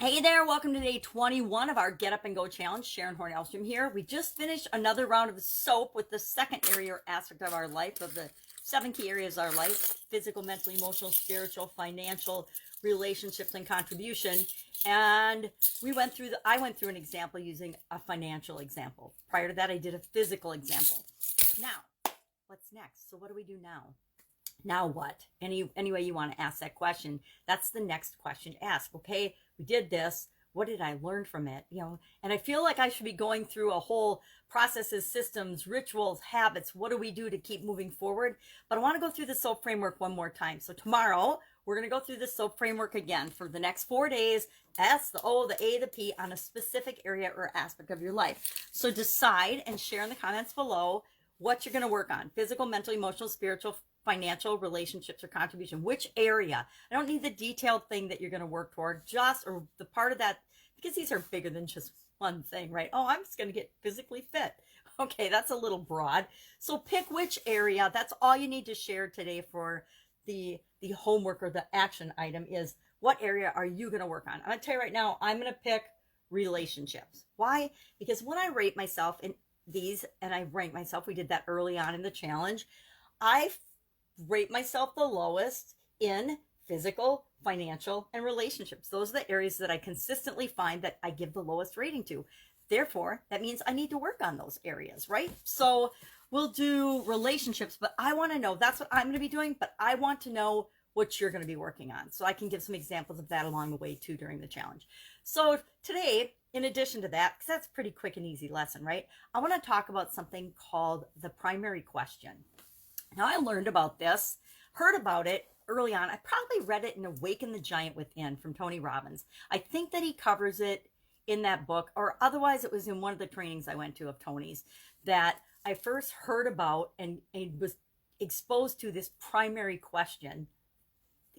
Hey there, welcome to day 21 of our Get Up and Go Challenge. Sharon Horne-Ellstrom here. We just finished another round of soap with the second area or aspect of our life, of the 7 key areas of our life: physical, mental, emotional, spiritual, financial, relationships, and contribution. And I went through an example using a financial example. Prior to that, I did a physical example. Now, what's next? So what do we do now? Now what? Any way you want to ask that question, that's the next question to ask. Okay, we did this. What did I learn from it? And I feel like I should be going through a whole processes, systems, rituals, habits. What do we do to keep moving forward? But I want to go through the SOAP framework one more time. So tomorrow, we're going to go through the SOAP framework again for the next 4 days. S, the O, the A, the P on a specific area or aspect of your life. So decide and share in the comments below what you're going to work on: physical, mental, emotional, spiritual, financial, relationships, or contribution. Which area? I don't need the detailed thing that you're going to work toward, or the part of that, because these are bigger than just one thing, right? Oh, I'm just going to get physically fit. Okay, that's a little broad. So pick which area. That's all you need to share today for the homework or the action item is: what area are you going to work on? I'm going to tell you right now, I'm going to pick relationships. Why? Because when I rate myself in these, and I rank myself, we did that early on in the challenge, I rate myself the lowest in physical, financial, and relationships. Those are the areas that I consistently find that I give the lowest rating to. Therefore, that means I need to work on those areas, right? So we'll do relationships, but I want to know, that's what I'm going to be doing, but I want to know what you're going to be working on. So I can give some examples of that along the way too during the challenge. So today, in addition to that, because that's a pretty quick and easy lesson, right? I want to talk about something called the primary question. Now, I learned about this, heard about it early on. I probably read it in Awaken the Giant Within from Tony Robbins. I think that he covers it in that book, or otherwise it was in one of the trainings I went to of Tony's that I first heard about and was exposed to this primary question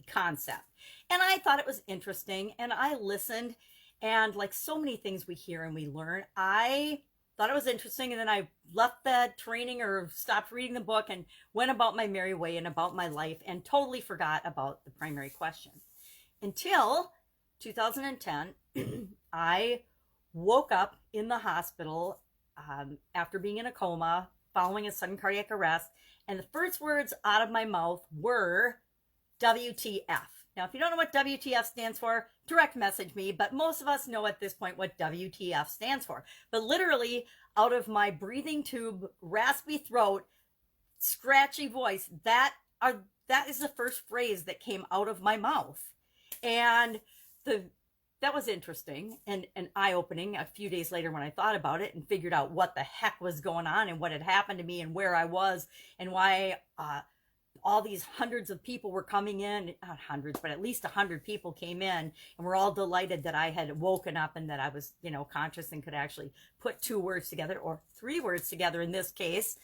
concept. And I thought it was interesting, and I listened, and like so many things we hear and we learn, I thought it was interesting, and then I left that training or stopped reading the book and went about my merry way and about my life and totally forgot about the primary question. Until 2010, I woke up in the hospital after being in a coma following a sudden cardiac arrest, and the first words out of my mouth were WTF. Now, if you don't know what WTF stands for, direct message me, but most of us know at this point what WTF stands for. But literally, out of my breathing tube, raspy throat, scratchy voice, that is the first phrase that came out of my mouth. And that was interesting and eye-opening a few days later when I thought about it and figured out what the heck was going on and what had happened to me and where I was and why all these hundreds of people were coming in, not hundreds, but at least 100 people came in, and we're all delighted that I had woken up and that I was, conscious and could actually put 2 words together, or 3 words together in this case.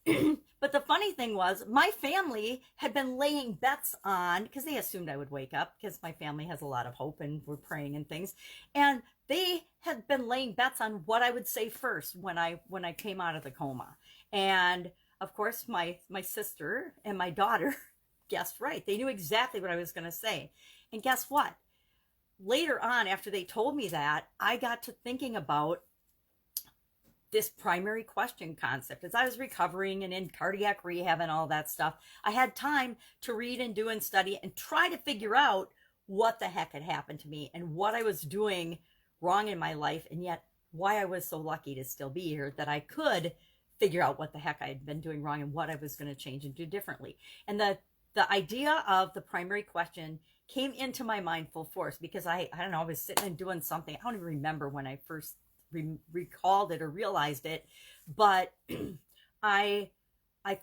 But the funny thing was, my family had been laying bets on, because they assumed I would wake up, because my family has a lot of hope and we're praying and things. And they had been laying bets on what I would say first when I came out of the coma. And of course, my sister and my daughter guessed right. They knew exactly what I was going to say. And guess what? Later on, after they told me that, I got to thinking about this primary question concept. As I was recovering and in cardiac rehab and all that stuff, I had time to read and do and study and try to figure out what the heck had happened to me and what I was doing wrong in my life, and yet why I was so lucky to still be here, that I could figure out what the heck I had been doing wrong and what I was going to change and do differently. And the idea of the primary question came into my mind full force because I don't know, I was sitting and doing something. I don't even remember when I first recalled it or realized it, but I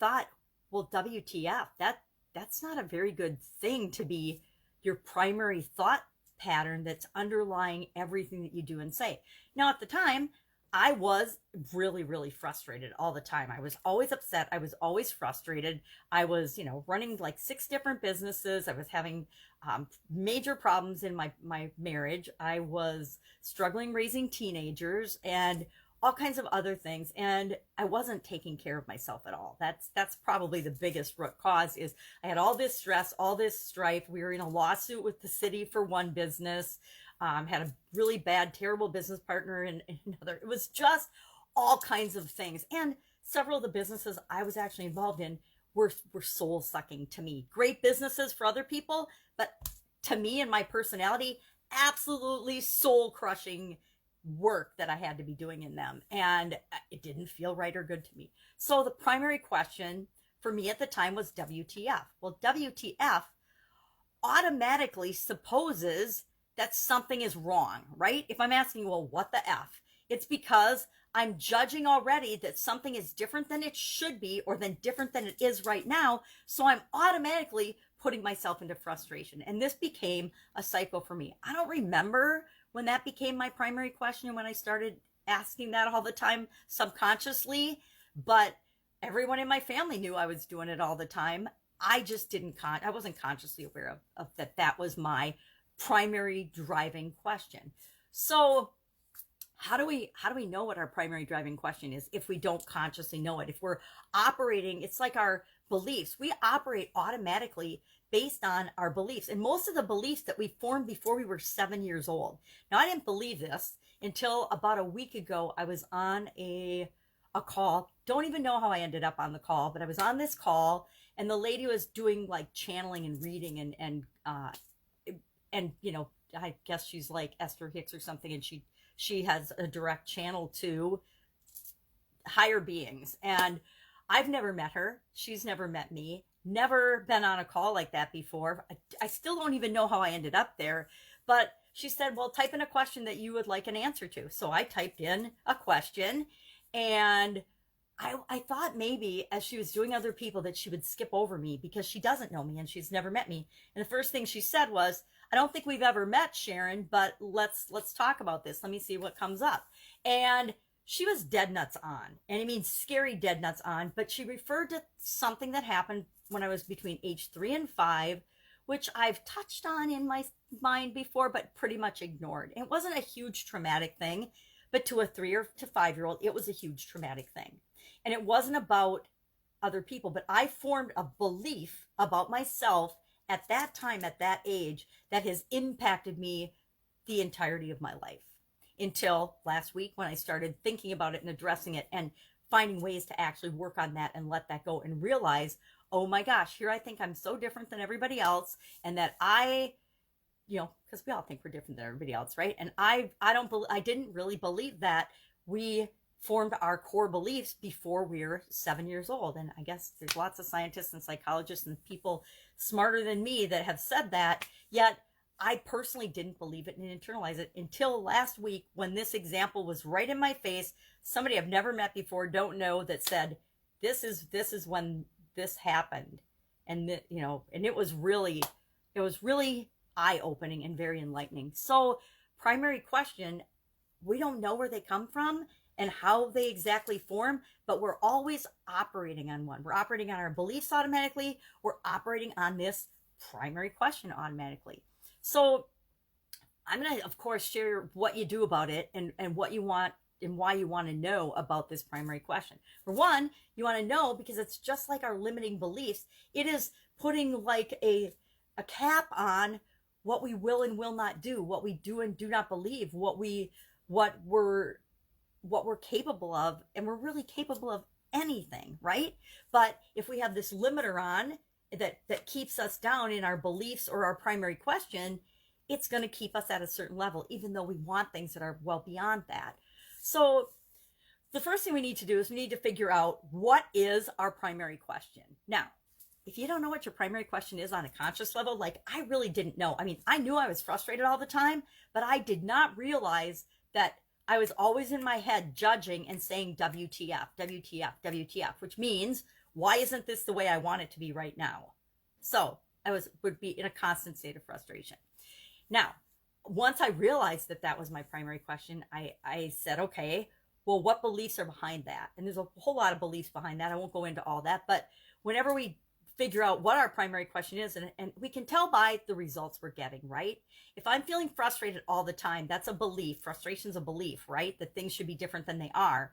thought, well, WTF, that's not a very good thing to be your primary thought pattern that's underlying everything that you do and say. Now, at the time, I was really, really frustrated all the time. I was always upset. I was always frustrated. I was, running like 6 different businesses. I was having major problems in my marriage. I was struggling raising teenagers, and all kinds of other things. And I wasn't taking care of myself at all. That's probably the biggest root cause. Is I had all this stress, all this strife. We were in a lawsuit with the city for one business, had a really bad, terrible business partner in another. It was just all kinds of things. And several of the businesses I was actually involved in were soul sucking to me. Great businesses for other people, but to me and my personality, absolutely soul crushing work that I had to be doing in them. And it didn't feel right or good to me. So the primary question for me at the time was WTF. Well, WTF automatically supposes that something is wrong, right? If I'm asking, well, what the F? It's because I'm judging already that something is different than it should be or than different than it is right now. So I'm automatically putting myself into frustration. And this became a cycle for me. I don't remember when that became my primary question, when I started asking that all the time subconsciously, but everyone in my family knew I was doing it all the time. I just I wasn't consciously aware of that was my primary driving question. So how do we know what our primary driving question is if we don't consciously know it? If we're operating, it's like our beliefs. We operate automatically based on our beliefs. And most of the beliefs that we formed before we were 7 years old. Now, I didn't believe this until about a week ago. I was on a call. Don't even know how I ended up on the call, but I was on this call and the lady was doing like channeling and reading and you know, I guess she's like Esther Hicks or something, and she has a direct channel to higher beings. And I've never met her. She's never met me. Never been on a call like that before. I still don't even know how I ended up there. But she said, well, type in a question that you would like an answer to. So I typed in a question, and I thought maybe as she was doing other people that she would skip over me because she doesn't know me and she's never met me. And the first thing she said was, I don't think we've ever met, Sharon, but let's talk about this. Let me see what comes up. And she was dead nuts on. And I mean, scary dead nuts on, but she referred to something that happened when I was between age 3 and 5, which I've touched on in my mind before, but pretty much ignored. It wasn't a huge traumatic thing, but to a 3 or to 5-year-old, it was a huge traumatic thing. And it wasn't about other people, but I formed a belief about myself at that time, at that age, that has impacted me the entirety of my life until last week when I started thinking about it and addressing it and finding ways to actually work on that and let that go and realize, oh my gosh, here I think I'm so different than everybody else, and that because we all think we're different than everybody else, right? And I didn't really believe that we formed our core beliefs before we were 7 years old. And I guess there's lots of scientists and psychologists and people smarter than me that have said that, yet I personally didn't believe it and internalize it until last week when this example was right in my face. Somebody I've never met before, don't know, that said, this is when this happened. And and it was really eye-opening and very enlightening. So primary question, we don't know where they come from and how they exactly form, but we're always operating on one. We're operating on our beliefs automatically. We're operating on this primary question automatically. So I'm going to, of course, share what you do about it and what you want and why you want to know about this primary question. For one, you want to know because it's just like our limiting beliefs. It is putting like a cap on what we will and will not do, what we do and do not believe, what we're capable of, and we're really capable of anything, right? But if we have this limiter on that keeps us down in our beliefs or our primary question, it's going to keep us at a certain level, even though we want things that are well beyond that. So the first thing we need to do is we need to figure out what is our primary question. Now, if you don't know what your primary question is on a conscious level, like I really didn't know. I mean, I knew I was frustrated all the time, but I did not realize that I was always in my head judging and saying WTF, WTF, WTF, which means, why isn't this the way I want it to be right now? So I would be in a constant state of frustration. Now, once I realized that was my primary question, I said, okay, well, what beliefs are behind that? And there's a whole lot of beliefs behind that. I won't go into all that, but whenever we figure out what our primary question is, and we can tell by the results we're getting, right? If I'm feeling frustrated all the time, that's a belief. Frustration's a belief, right? That things should be different than they are.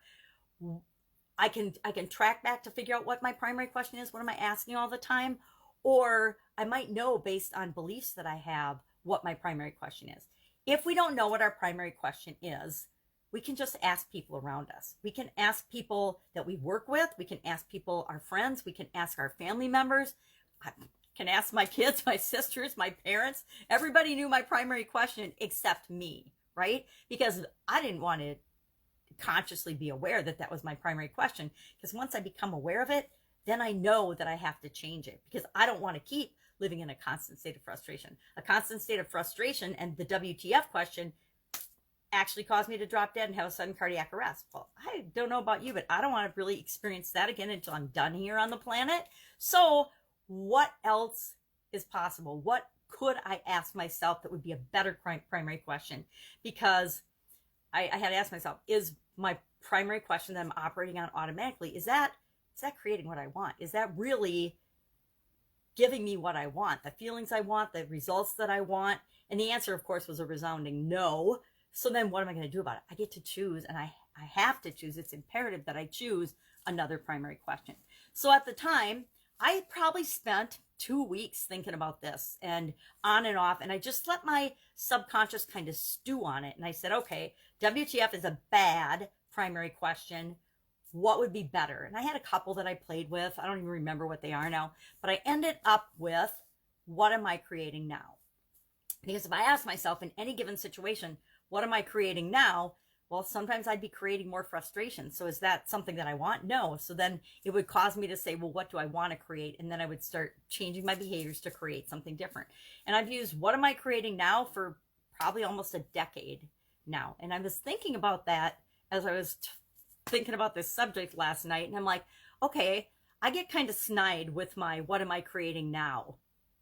I can track back to figure out what my primary question is. What am I asking all the time? Or I might know based on beliefs that I have what my primary question is. If we don't know what our primary question is, we can just ask people around us. We can ask people that we work with. We can ask people, our friends. We can ask our family members. I can ask my kids, my sisters, my parents. Everybody knew my primary question except me, right? Because I didn't want to consciously be aware that that was my primary question. Because once I become aware of it, then I know that I have to change it, because I don't want to keep living in a constant state of frustration. A constant state of frustration and the WTF question actually caused me to drop dead and have a sudden cardiac arrest. Well, I don't know about you, but I don't want to really experience that again until I'm done here on the planet. So what else is possible? What could I ask myself that would be a better primary question? Because I had to ask myself, is my primary question that I'm operating on automatically, is that creating what I want? Is that really giving me what I want, the feelings I want, the results that I want? And the answer, of course, was a resounding no. So then what am I going to do about it? I get to choose, and I have to choose. It's imperative that I choose another primary question. So at the time, I probably spent 2 weeks thinking about this and on and off, and I just let my subconscious kind of stew on it. And I said, okay, WTF is a bad primary question. What would be better? And I had a couple that I played with. I don't even remember what they are now, but I ended up with, what am I creating now? Because if I ask myself in any given situation, what am I creating now? Well, sometimes I'd be creating more frustration. So is that something that I want? No. So then it would cause me to say, well, what do I want to create? And then I would start changing my behaviors to create something different. And I've used what am I creating now for probably almost a decade now. And I was thinking about that as I was thinking about this subject last night. And I'm like, okay, I get kind of snide with my what am I creating now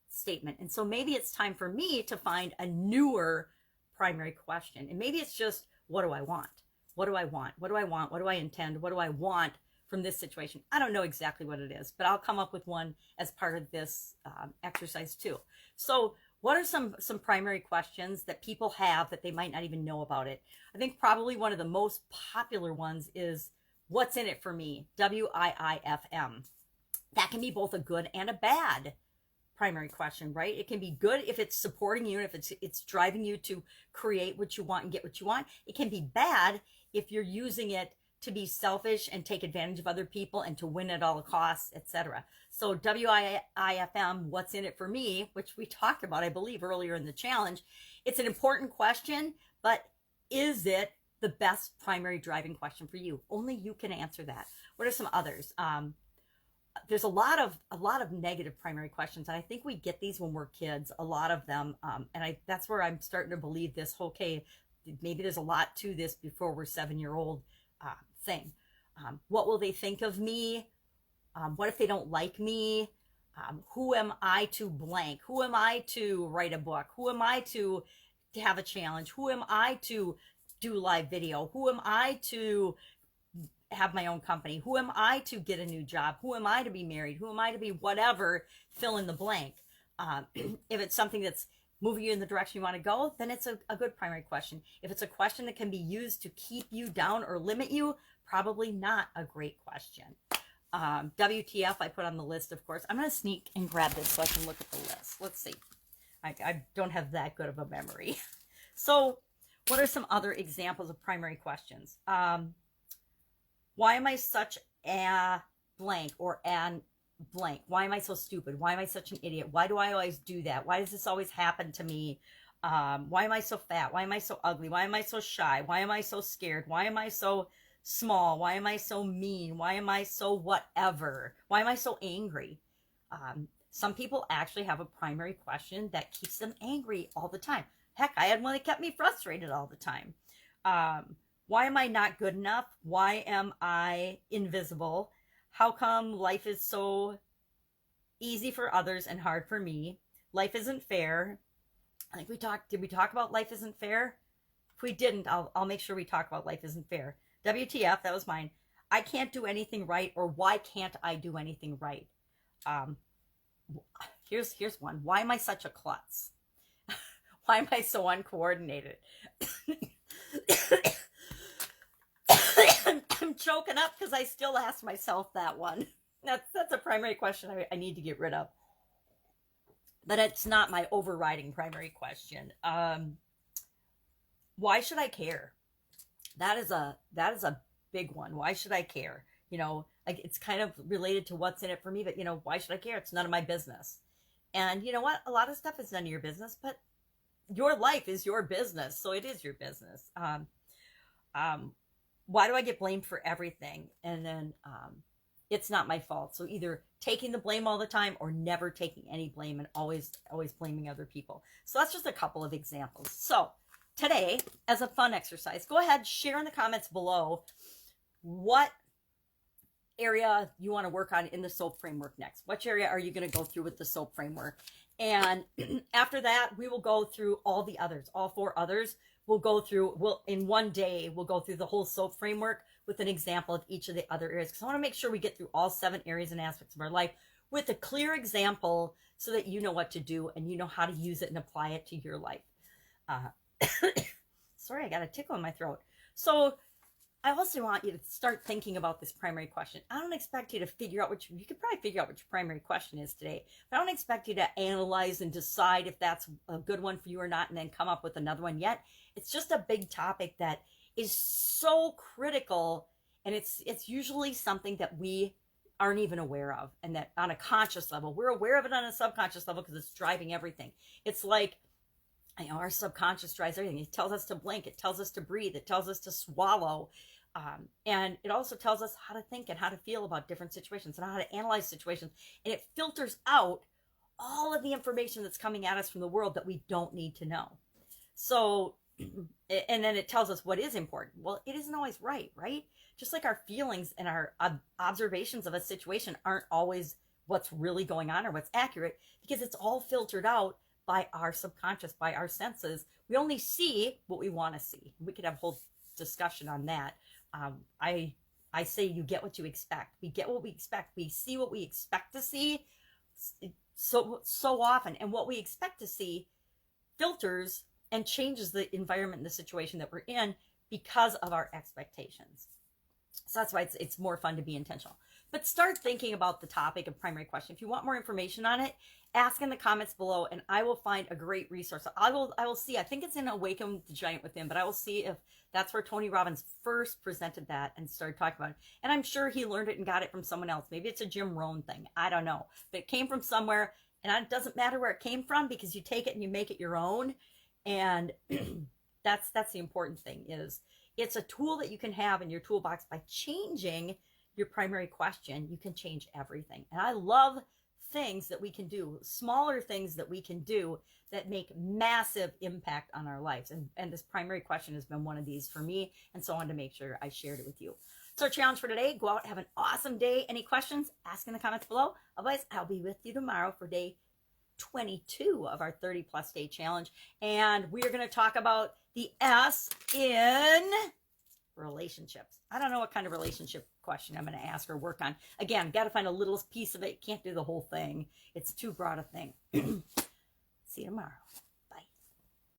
statement. And so maybe it's time for me to find a newer primary question. And maybe it's just, what do I want? What do I want? What do I want? What do I intend? What do I want from this situation? I don't know exactly what it is, but I'll come up with one as part of this exercise too. So what are some primary questions that people have that they might not even know about it? I think probably one of the most popular ones is, what's in it for me? WIIFM. That can be both a good and a bad primary question, right? It can be good if it's supporting you, and if it's driving you to create what you want and get what you want. It can be bad if you're using it to be selfish and take advantage of other people and to win at all costs, etc. So WIIFM, what's in it for me, which we talked about, I believe, earlier in the challenge. It's an important question, but is it the best primary driving question for you? Only you can answer that. What are some others? There's a lot of negative primary questions, and I think we get these when we're kids, a lot of them, and that's where I'm starting to believe this, okay, maybe there's a lot to this before we're 7-year-old thing. What will they think of me? What if they don't like me? Who am I to blank? Who am I to write a book? Who am I to have a challenge? Who am I to do live video? Who am I to have my own company? Who am I to get a new job? Who am I to be married? Who am I to be whatever, fill in the blank? If it's something that's moving you in the direction you want to go, then it's a good primary question. If it's a question that can be used to keep you down or limit you, probably not a great question. WTF I put on the list, of course. I'm going to sneak and grab this so I can look at the list. Let's see. I don't have that good of a memory. So what are some other examples of primary questions? Why am I such a blank or an blank? Why am I so stupid? Why am I such an idiot? Why do I always do that? Why does this always happen to me? Why am I so fat? Why am I so ugly? Why am I so shy? Why am I so scared? Why am I so small? Why am I so mean? Why am I so whatever? Why am I so angry? Some people actually have a primary question that keeps them angry all the time. Heck, I had one that kept me frustrated all the time. Why am I not good enough? Why am I invisible? How come life is so easy for others and hard for me? Life isn't fair. I think did we talk about life isn't fair? If we didn't, I'll make sure we talk about life isn't fair. WTF, that was mine. I can't do anything right, or why can't I do anything right? Here's one. Why am I such a klutz? Why am I so uncoordinated? I'm choking up because I still ask myself that one. That's a primary question I need to get rid of. But it's not my overriding primary question. Why should I care? That is a big one. Why should I care? You know, like it's kind of related to what's in it for me, but why should I care? It's none of my business. And you know what? A lot of stuff is none of your business, but your life is your business, so it is your business. Why do I get blamed for everything? And then it's not my fault. So either taking the blame all the time or never taking any blame and always blaming other people. So that's just a couple of examples. So today, as a fun exercise, go ahead, share in the comments below what area you want to work on in the SOAP framework next. Which area are you going to go through with the SOAP framework? And after that, we will go through all the others, all 4 others. We'll go through, in one day, we'll go through the whole SOAP framework with an example of each of the other areas. Because I want to make sure we get through all 7 areas and aspects of our life with a clear example so that you know what to do and you know how to use it and apply it to your life. Sorry, I got a tickle in my throat. So I also want you to start thinking about this primary question. I don't expect you to figure out you could probably figure out what your primary question is today, but I don't expect you to analyze and decide if that's a good one for you or not and then come up with another one yet. It's just a big topic that is so critical, and it's usually something that we aren't even aware of, and that on a conscious level, we're aware of it on a subconscious level because it's driving everything. It's like, our subconscious drives everything. It tells us to blink. It tells us to breathe. It tells us to swallow. And it also tells us how to think and how to feel about different situations and how to analyze situations. And it filters out all of the information that's coming at us from the world that we don't need to know. So, and then it tells us what is important. Well, it isn't always right? Just like our feelings and our observations of a situation aren't always what's really going on or what's accurate, because it's all filtered out by our subconscious, by our senses. We only see what we want to see. We could have a whole discussion on that. I say you get what you expect. We get what we expect. We see what we expect to see so often. And what we expect to see filters and changes the environment and the situation that we're in because of our expectations. So that's why it's more fun to be intentional. But start thinking about the topic of primary question. If you want more information on it, ask in the comments below, and I will find a great resource. I will see. I think it's in Awaken the Giant Within, but I will see if that's where Tony Robbins first presented that and started talking about it. And I'm sure he learned it and got it from someone else. Maybe it's a Jim Rohn thing. I don't know. But it came from somewhere, and it doesn't matter where it came from because you take it and you make it your own. And that's the important thing. Is it's a tool that you can have in your toolbox. By changing your primary question, you can change everything. And I love things that we can do, smaller things that we can do that make massive impact on our lives. And this primary question has been one of these for me. And so I wanted to make sure I shared it with you. So our challenge for today, go out, have an awesome day. Any questions, ask in the comments below. Otherwise, I'll be with you tomorrow for day 22 of our 30+ day challenge. And we are going to talk about the S in relationships. I don't know what kind of relationship question I'm going to ask or work on. Again, got to find a little piece of it. Can't do the whole thing. It's too broad a thing. See you tomorrow.